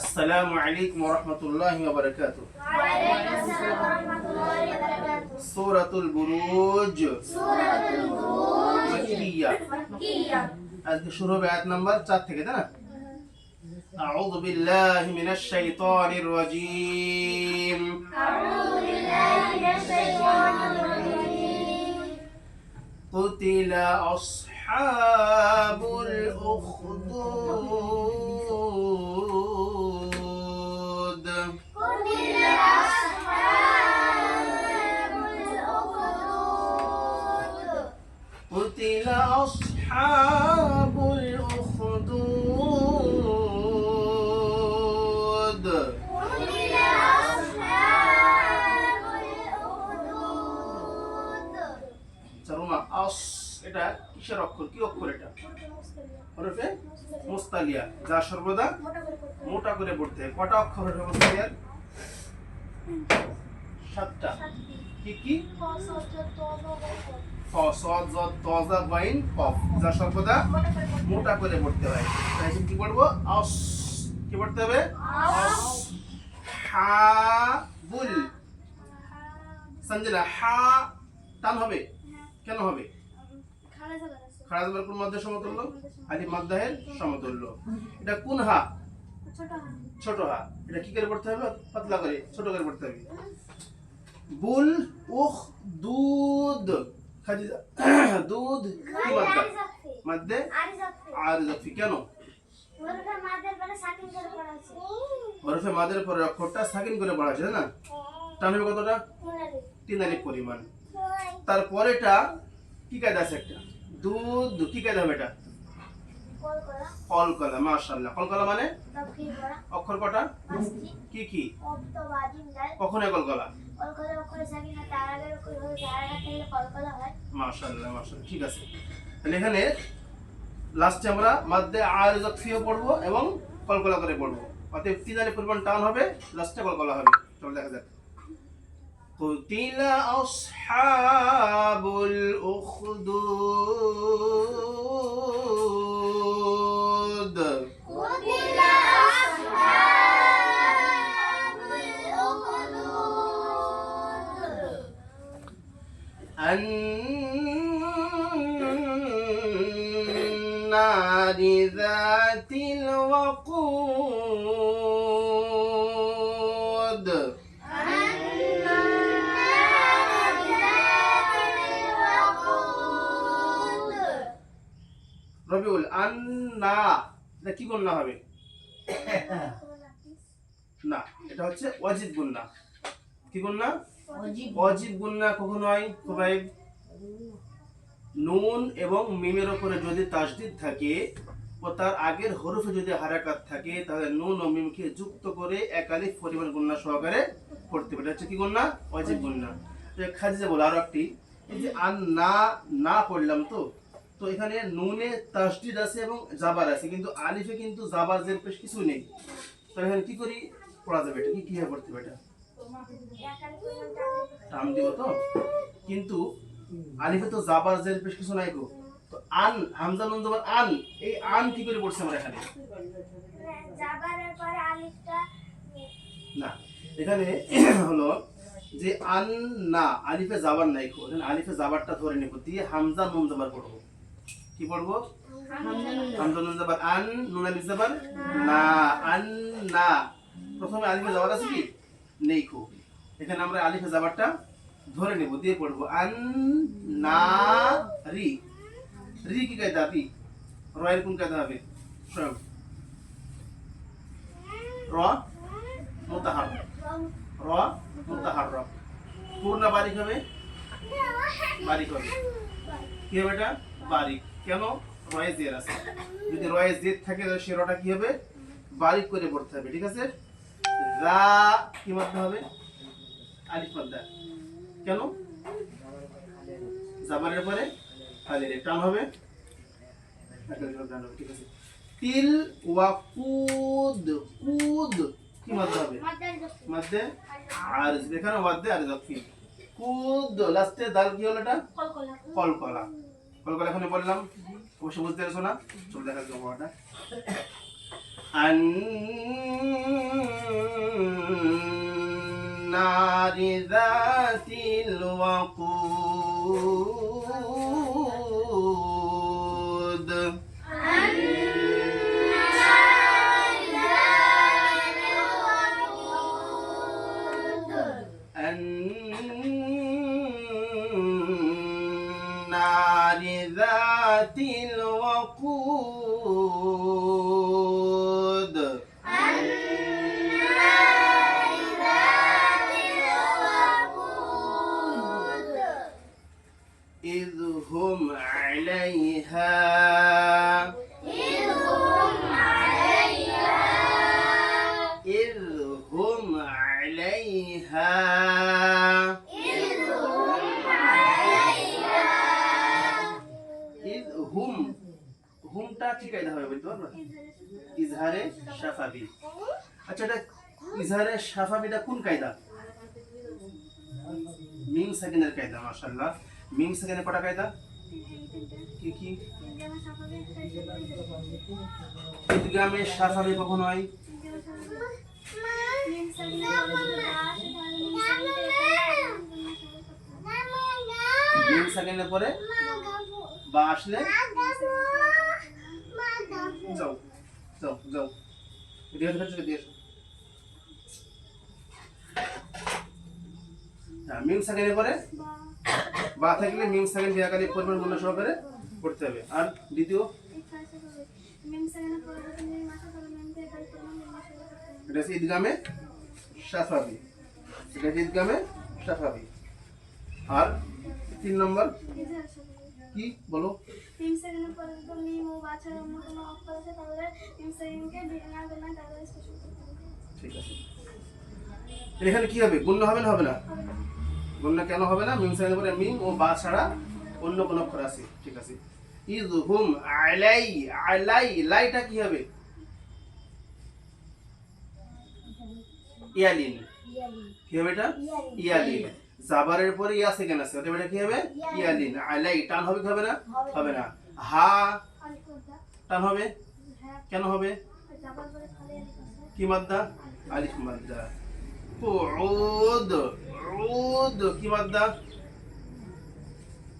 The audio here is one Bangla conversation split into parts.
السلام عليكم ورحمة الله وبركاته. وعليكم السلام ورحمة الله وبركاته. سورة البروج سورة البروج مكية. مكية. আজকে শুরু হবে আয়াত নাম্বার 4 থেকে, তাই না? أعوذ بالله من الشيطان الرجيم. أعوذ بالله من الشيطان الرجيم. قتل أصحاب الأخدود. قتل أصحاب الأخدود. قتل أصحاب الأخدود. قتل أصحاب الأخدود. চারুমা আস এটা কিসের অক্ষর? কি অক্ষর এটা? হরফে মুস্তালিয়া, যা সর্বদা মোটা করে পড়তে হয়। কটা অক্ষর হরফে মুস্তালিয়ার? 7টা। কি কি? ফ সদ জদ ত জা গাইন কফ, যা সর্বদা মোটা করে পড়তে হয়। তাই কি পড়বো? আস। কি পড়তে হবে? আস। হা বুল। সঞ্জনা হা টান হবে, কেন হবে? খাড়া জবর কোন মাদ্দার সমতুল্য? আলিফ মাদ্দাহের সমতুল্য। এটা কোন হা? ছোট হা। এটা কি করে পড়তে হবে? পাতলা করে, ছোট করে পড়তে হবে। বুল উখ দুদ। খাদিজা দুদ কি মাদ্দা? মাদ্দে আরিজাফি। কেন? হরফে মাদের পরে অক্ষরটা সাকিন করে পড়া আছে, তাই না? টান হবে কতটা? 3 আলিফ পরিমাণ। তারপরেটা কি কায়দা আছে? একটা দুধ। কি কায়দা হবে এটা? কলকলা। মাশাআল্লাহ। কলকলা মানে অক্ষর কটা? কি কি? কখন কলকলা? মাশাআল্লাহ মাশাআল্লাহ, ঠিক আছে। তাহলে এখানে লাস্টে আমরা মাদ্দে আরিজাত ফিও পড়বো এবং কলকলা করে পড়বো। অতএব 3 আলিফ পরিমাণ টান হবে, লাস্টে কলকলা হবে। চলো দেখা যাক। قتل أصحاب الأخدود. قتل أصحاب الأخدود. النار ذات الوقود. রবিউল আন্না, এটা কি গুণনা হবে? না, এটা হচ্ছে ওয়াজিব গুণনা। কি গুণনা? ওয়াজিব গুণনা কখন হয়? খুবাইব নুন এবং মিমের উপরে যদি তাসদিদ থাকে ও তার আগের হরফে যদি হারাকাত থাকে, তাহলে নুন ও মিমকে যুক্ত করে এক আলিফ পরিমাণ গুণনা সহকারে পড়তে হবে। এটা হচ্ছে কি গুণনা? ওয়াজিব গুণনা। খাদিজা বল আরো একটি, এই যে আন না না পড়লাম তো তো এখানে নুনে তাসদিদ আছে এবং জাবার আছে, কিন্তু আলিফে কিন্তু জাবার জের পেশ কিছু নেই। তো এখানে কি করি পড়া যাবে? এটা কি কিভাবে পড়তে হবে? এটা টান দিব তো, কিন্তু আলিফে তো জাবার জের পেশ কিছু নাই গো। তো আন হামজা নুন জবর আন, এই আন কি করে পড়ছে আমরা এখানে? জাবারের পরে আলিফটা না, এখানে হলো যে আন না, আলিফে জাবার নাই গো। এখানে আলিফে জাবারটা ধরে নেব, দিয়ে হামজা নুন জবর পড়বো। কি পড়বো? হামজা নুন জবর আন, নুন আলিফ জবর না, আন না। প্রথমে আলিফে জাবার আছে কি? নেই গো। এখানে আমরা আলিফে জাবারটা ধরে নেব, দিয়ে পড়বো আন না রি। রি কি কায়দা? রি রয়ের কোন কায়দা হবে? স্বয়ং র মুতাহাররাক, র মুতাহাররাক। পূর্ণ বারিক হবে? বারিক হবে। কি হবে এটা? বারিক। কেন? রয়ে জের আছে। যদি রয়ে জের থাকে তাহলে সে রটা কি হবে? বারিক করে পড়তে হবে, ঠিক আছে? রা কি মাত্রা হবে? আলিফ মাদ্দা। কেন? জাবারের পরে খালির টান হবে, ঠিক আছে। তিল ওয়া কুদ। কুদ কি মাদ্দা হবে? মাদ্দে আরিজ। এখানে মাদ্দে আরিজ ফি। কুদ লাস্টে দাল কি হলো? এটা কলকলা। কলকলা এখানে বললাম, অবশ্যই বুঝতে পেরেছো না? চলো দেখা যাক পড়াটা। النار ذات الوقود النار ذات الوقود إذ هم عليها إذ هم عليها إذ হুমটা কি কায়দা হবে বলতে পারবে? ইজহারে শাফাবি। আচ্ছা, এটা ইজহারে শাফাবিটা কোন কায়দা? মিম সাকিনের কায়দা। মাশাআল্লাহ। মিম সাকিনের কটা কায়দা? কি কি? ইদগামে শাফাবি কখন হয়? মিম সাকিনের পরে বা আসলে যাও যাও যাও দিয়ে ফেলতে দিয়ে মিম সাকিনের পরে বা থাকলে মিম সাকিন বিয়াকালি পরিমাণ মূল্য সহকারে করতে হবে। আর দ্বিতীয় এটা হচ্ছে ঈদগামে শাফাবি। এটা হচ্ছে ঈদগামে শাফাবি। আর 3 নম্বর কি বলো? মিম সেকেন্ডের পরে যদি মিম ও বাছার অন্য কোনো অক্ষর আছে তাহলে মিম সেকেন্ডকে বিনা করলে তাহলে স্পেশাল করতে হবে। ঠিক আছে। এখানে কি হবে? গুণ হবে না? হবে না? গুণ কেন হবে না? মিম সেকেন্ডের পরে মিম ও বা ছাড়া অন্য কোনো অক্ষর আছে। ঠিক আছে। ইযহুম আলাই আলাই লাইটা কি হবে? ইয়ালিন। কি হবে এটা? ইয়ালিন। জাবারের পরে ইয়া সেকেন্ড আছে, অতএব এটা কি হবে? ইয়ালিন। আলাই টান হবে কি হবে না? হবে না। হা টান হবে? কেন হবে? কি মাদ্দা? আলিফ মাদ্দা। কুউদ উদ কি মাদ্দা?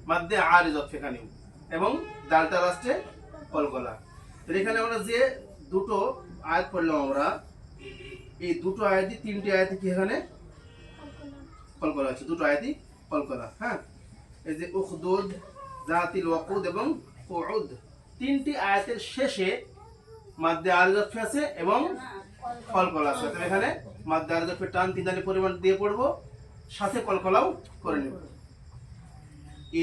মাদ্দে আরিজাত এখানেও, এবং দালটা লাস্টে কলকলা। তো এখানে আমরা যে দুটো আয়াত পড়লাম, আমরা এই দুটো আয়াতই 3টি আয়াতে কি এখানে কলকলা আছে। দুটো আয়াতই কলকলা। হ্যাঁ, এই যে উখদুদ, জাতিল ওয়াকুদ এবং কুউদ, 3টি আয়াতের শেষে মাদ্দে আরিজাত আছে এবং কলকলা আছে। তবে এখানে মাদ্দে আরিজাত টান 3 দানি পরিমাণ দিয়ে পড়বো, সাথে কলকলাও করে নেব।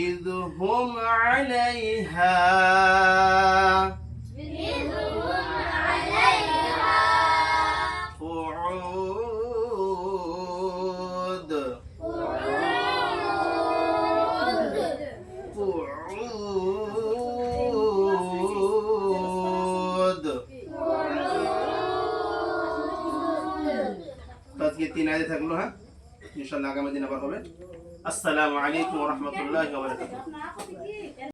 ইযহুম আলাইহা কুউদ কুউদ। আজকে 3 আয়াতে থাকলো। হ্যাঁ, ইনশাআল্লাহ আগামী দিন আবার হবে। আসসালামু আলাইকুম ওয়া রাহমাতুল্লাহি ওয়া বারাকাতুহু।